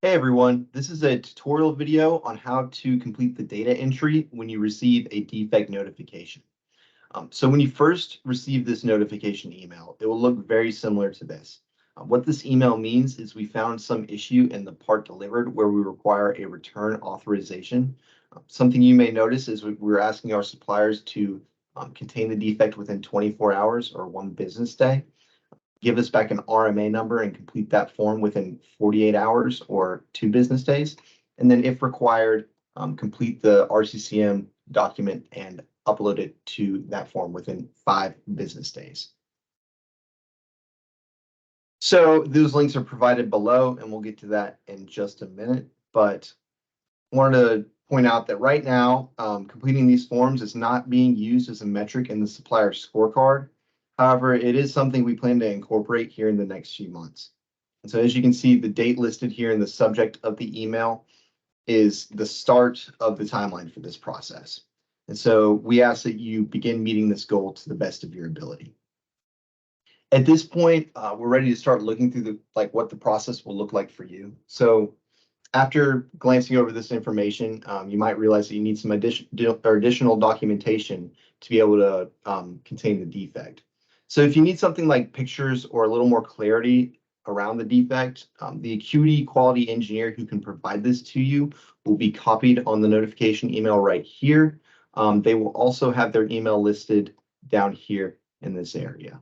Hey everyone, this is a tutorial video on how to complete the data entry when you receive a defect notification. So when you first receive this notification email, it will look very similar to this. What this email means is we found some issue in the part delivered where we require a return authorization. Something you may notice is we're asking our suppliers to contain the defect within 24 hours or 1 business day. Give us back an RMA number and complete that form within 48 hours or 2 business days. And then if required, complete the RCCM document and upload it to that form within 5 business days. So those links are provided below, and we'll get to that in just a minute. But I wanted to point out that right now, completing these forms is not being used as a metric in the supplier scorecard. However, it is something we plan to incorporate here in the next few months. And so as you can see, the date listed here in the subject of the email is the start of the timeline for this process. And so we ask that you begin meeting this goal to the best of your ability. At this point, we're ready to start looking through what the process will look like for you. So after glancing over this information, you might realize that you need some additional documentation to be able to contain the defect. So if you need something like pictures or a little more clarity around the defect, the Acuity quality engineer who can provide this to you will be copied on the notification email right here. They will also have their email listed down here in this area.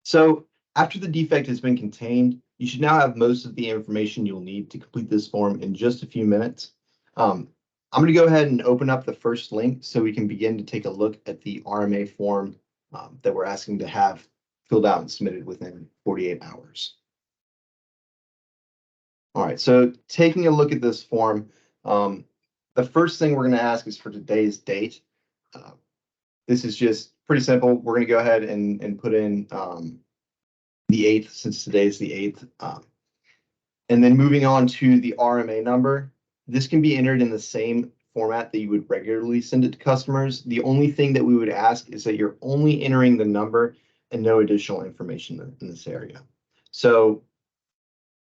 So after the defect has been contained, you should now have most of the information you'll need to complete this form in just a few minutes. I'm going to go ahead and open up the first link so we can begin to take a look at the RMA form that we're asking to have filled out and submitted within 48 hours. All right, so taking a look at this form, the first thing we're going to ask is for today's date. This is just pretty simple. We're going to go ahead and put in the 8th, since today is the 8th. And then moving on to the RMA number, this can be entered in the same format that you would regularly send it to customers. The only thing that we would ask is that you're only entering the number and no additional information in this area. So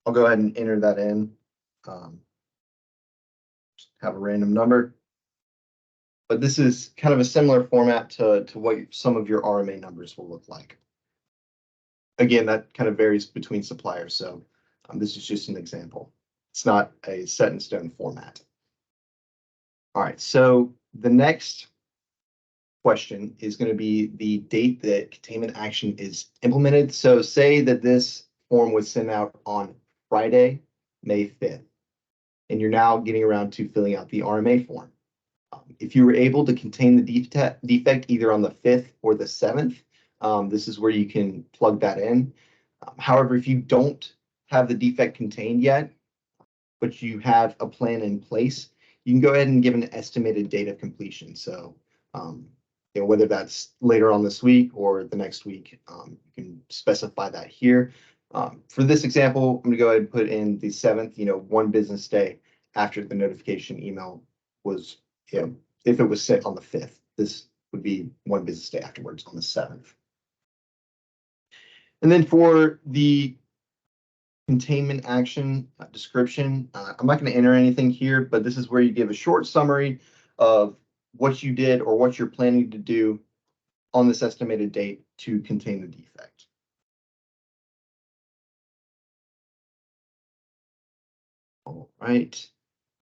I'll go ahead and enter that in. Just have a random number. But this is kind of a similar format to what some of your RMA numbers will look like. Again, that kind of varies between suppliers, so this is just an example. It's not a set in stone format. All right, so the next question is going to be the date that containment action is implemented. So say that this form was sent out on Friday, May 5th, and you're now getting around to filling out the RMA form. If you were able to contain the defect either on the 5th or the 7th, this is where you can plug that in. However, if you don't have the defect contained yet, but you have a plan in place, you can go ahead and give an estimated date of completion. So whether that's later on this week or the next week, you can specify that here. For this example, I'm going to go ahead and put in the 7th, 1 business day after the notification email was, if it was sent on the 5th, this would be 1 business day afterwards on the 7th. And then for the containment action description, I'm not going to enter anything here, but this is where you give a short summary of what you did or what you're planning to do on this estimated date to contain the defect. All right.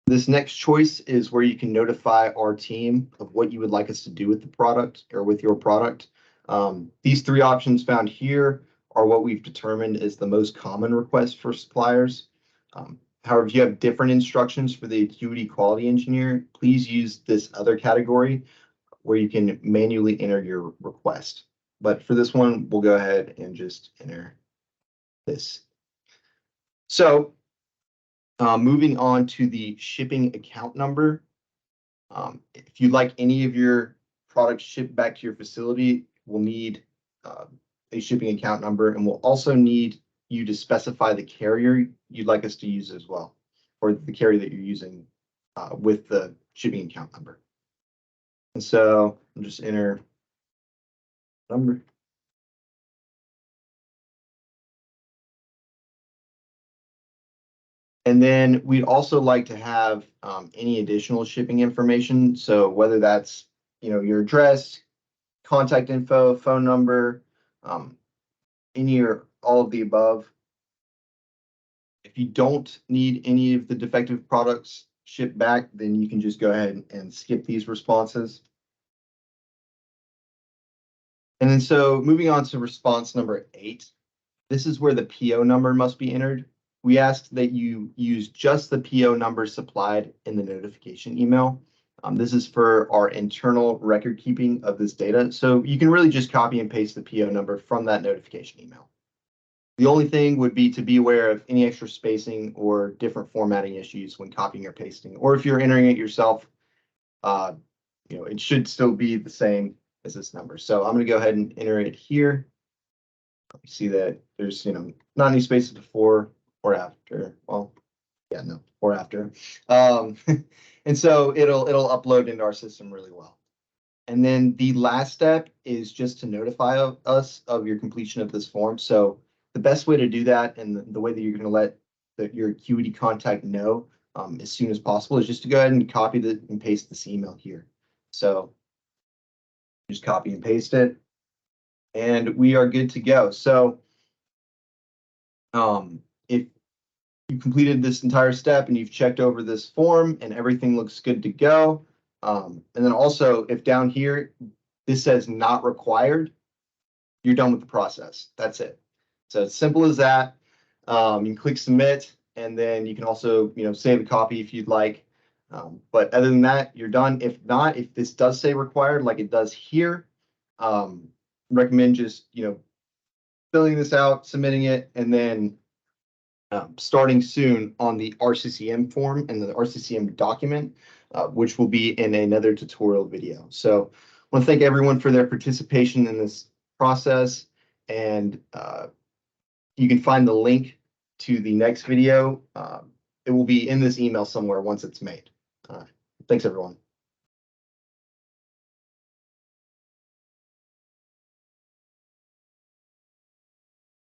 This next choice is where you can notify our team of what you would like us to do with the product or with your product. These 3 options found here are what we've determined is the most common request for suppliers. However, if you have different instructions for the Acuity quality engineer, please use this other category where you can manually enter your request. But for this one, we'll go ahead and just enter this. So moving on to the shipping account number. If you'd like any of your products shipped back to your facility, we'll need a shipping account number, and we'll also need you to specify the carrier you'd like us to use as well, or the carrier that you're using with the shipping account number. And so I'll just enter number. And then we'd also like to have any additional shipping information. So whether that's, your address, contact info, phone number, any or all of the above. If you don't need any of the defective products shipped back, then you can just go ahead and skip these responses. And then so moving on to response number 8, this is where the PO number must be entered. We ask that you use just the PO number supplied in the notification email. This is for our internal record keeping of this data. So you can really just copy and paste the PO number from that notification email. The only thing would be to be aware of any extra spacing or different formatting issues when copying or pasting, or if you're entering it yourself, it should still be the same as this number. So I'm going to go ahead and enter it here. You see that there's, not any spaces before or after. Well, yeah, no, or after. And so it'll upload into our system really well. And then the last step is just to notify us of your completion of this form. So the best way to do that, and the way that you're going to let your Acuity contact know as soon as possible, is just to go ahead and copy and paste this email here. So just copy and paste it, and we are good to go. So if you completed this entire step and you've checked over this form and everything looks good to go, and then also if down here this says not required, you're done with the process. That's it. So it's simple as that. You can click submit, and then you can also, save a copy if you'd like. But other than that, you're done. If not, if this does say required, like it does here, recommend just, filling this out, submitting it, and then starting soon on the RCCM form and the RCCM document, which will be in another tutorial video. So I want to thank everyone for their participation in this process, and you can find the link to the next video. It will be in this email somewhere once it's made. Thanks, everyone.